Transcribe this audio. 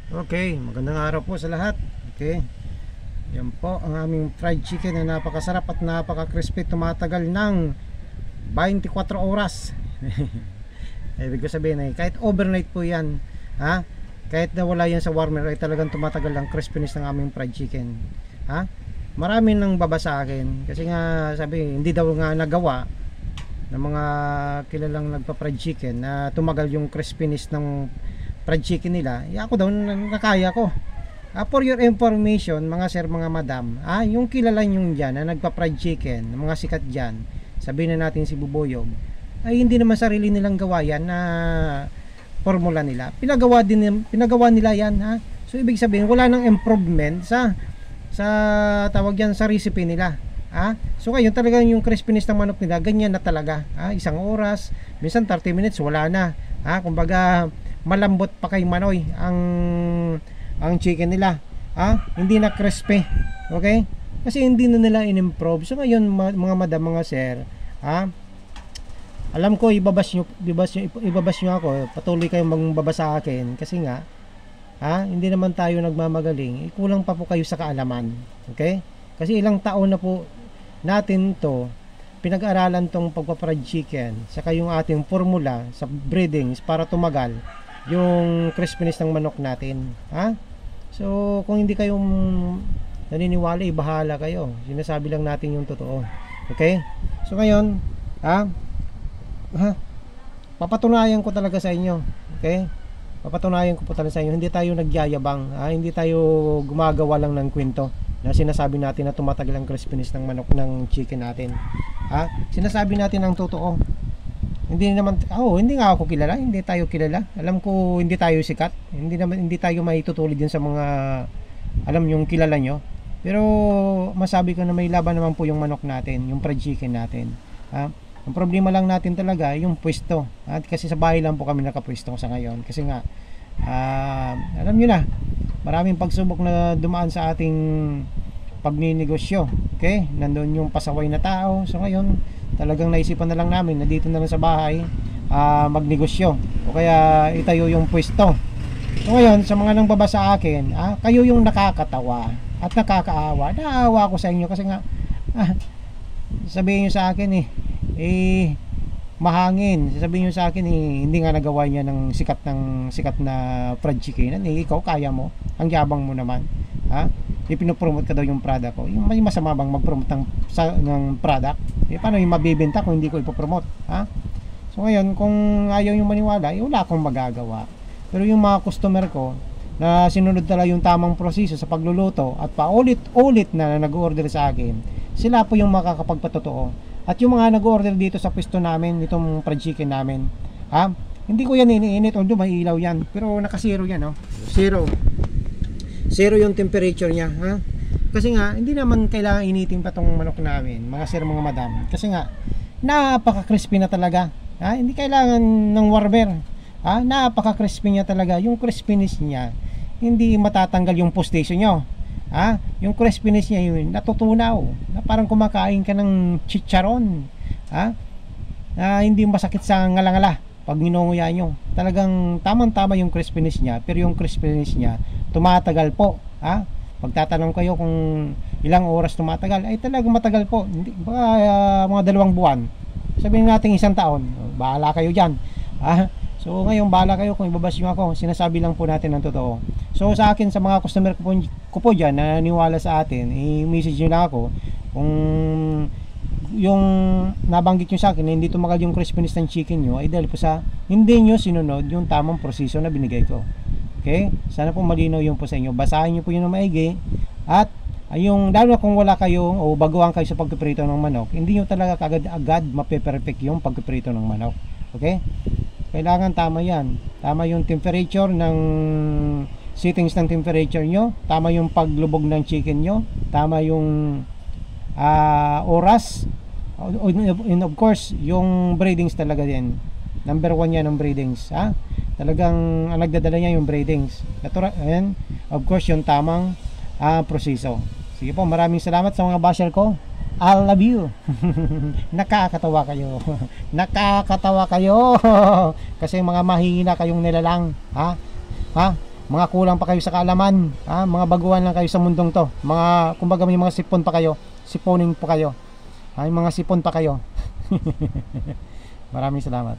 Okay, magandang araw po sa lahat. Okay, yan po ang aming fried chicken na napakasarap at napaka-crispy. Tumatagal ng 24 oras. Ibig ko sabihin ay kahit overnight po yan, ha? Kahit nawala yan sa warmer ay talagang tumatagal ang crispiness ng aming fried chicken, ha? Marami nang baba sa akin kasi nga sabi hindi daw nga nagawa ng mga kilalang nagpa-fried chicken na tumagal yung crispiness ng fried chicken nila. Ako daw nakaya ko. For your information mga sir, mga madam, yung kilala nyo dyan na nagpa-fried chicken, mga sikat dyan, sabihin na natin si Buboyog, ay hindi naman sarili nilang gawa yan na formula nila. Pinagawa nila yan, ha? So ibig sabihin wala nang improvement sa tawag yan sa recipe nila. So ngayon talagang yung crispiness ng manok nila ganyan na talaga. Isang oras, minsan 30 minutes wala na. Kumbaga malambot pa kay Manoy ang chicken nila. Hindi na crispy. Okay? Kasi hindi na nila in-improve. So ngayon mga madam, mga sir, alam ko ibabas nyo ako. Patuloy kayong magbabas sa akin kasi nga hindi naman tayo nagmamagaling. Kulang pa po kayo sa kaalaman. Okay? Kasi ilang taon na po natin to pinag-aralan tong pagpa-fried chicken, saka yung ating formula sa breedings para tumagal yung crispiness ng manok natin. So kung hindi kayo naniniwala, bahala kayo. Sinasabi lang natin yung totoo. Okay? So ngayon, papatunayan ko talaga sa inyo. Okay? Papatunayan ko po talaga sa inyo. Hindi tayo nagyayabang. Hindi tayo gumagawa lang ng kwento na sinasabi natin na tumatagal ang crispiness ng manok ng chicken natin. Sinasabi natin ang totoo. Hindi naman hindi nga ako kilala, hindi tayo kilala. Alam ko hindi tayo sikat. Hindi tayo maitutulid din sa mga alam yung kilala nyo. Pero masabi ko na may laban naman po yung manok natin, yung fried chicken natin. Ang problema lang natin talaga yung pwesto. Kasi sa bahay lang po kami nakapwesto sa ngayon. Kasi nga alam nyo na, maraming pagsubok na dumaan sa ating pagninegosyo. Okay? Nandun yung pasaway na tao. So ngayon, talagang naisipan na lang namin na dito na lang sa bahay magnegosyo o kaya itayo yung pwesto. So ngayon, sa mga nang baba sa akin, kayo yung nakakatawa at nakakaawa. Naawa ko sa inyo kasi nga sabihin nyo sa akin mahangin. Sabihin nyo sa akin hindi nga nagawa niya ng sikat na fried chicken. Ikaw kaya mo, ang yabang mo naman. Ipinopromote ka daw yung product ko. Yung may masama bang mag-promote ng product? Paano yung mabibenta kung hindi ko ipopromote? So ngayon, kung ayaw yung maniwala, wala akong magagawa. Pero yung mga customer ko na sinunod talaga yung tamang proseso sa pagluluto at paulit-ulit na nag-order sa akin, sila po yung makakapagpatotoo. At yung mga nag-order dito sa pwesto namin, itong fried chicken namin, hindi ko yan iniinit, although may ilaw yan, pero naka-zero yan, zero yung temperature niya. Kasi nga hindi naman kailangan initin pa tong manok namin, mga sir, mga madam, kasi nga napaka-crispy na talaga. Hindi kailangan ng warmer. Napaka-crispy niya talaga. Yung crispiness niya hindi matatanggal yung postation nyo. Yung crispiness niya yun natutunaw na parang kumakain ka ng chicharon. Hindi masakit sa ngalangala pag ninunguya nyo. Talagang tamang-tama yung crispiness niya, pero yung crispiness niya tumatagal po. Pagtatanong kayo kung ilang oras tumatagal, ay talagang matagal po. Baka mga 2 buwan. Sabihin natin 1 taon. Bahala kayo dyan. So ngayon, bahala kayo kung ibabas nyo ako. Sinasabi lang po natin ang totoo. So sa akin, sa mga customer ko po dyan na naniwala sa atin, i-message nyo lang ako kung yung nabanggit nyo sa akin na hindi tumagal yung crispiness ng chicken nyo ay dahil po sa hindi nyo sinunod yung tamang proseso na binigay ko. Okay? Sana po malinaw yung po sa inyo. Basahin nyo po yun ng maigi. At yung lalo na kung wala kayong o baguhan kayo sa pagpiprito ng manok, hindi nyo talaga agad mape-perfect yung pagpiprito ng manok. Okay? Kailangan tama yan. Tama yung temperature ng settings ng temperature nyo. Tama yung paglubog ng chicken nyo. Tama yung oras. And of course, yung breedings talaga din. Number 1 yan ng breedings. Talagang ang nagdadala niya yung breedings. And of course, yung tamang proseso. Sige po, maraming salamat sa mga basher ko. I love you. Nakakatawa kayo. Nakakatawa kayo. Kasi mga mahina kayong nilalang. mga kulang pa kayo sa kaalaman, mga baguhan lang kayo sa mundong to, mga kumbaga may mga sipon pa kayo, siponin po kayo, mga sipon pa kayo. Maraming salamat.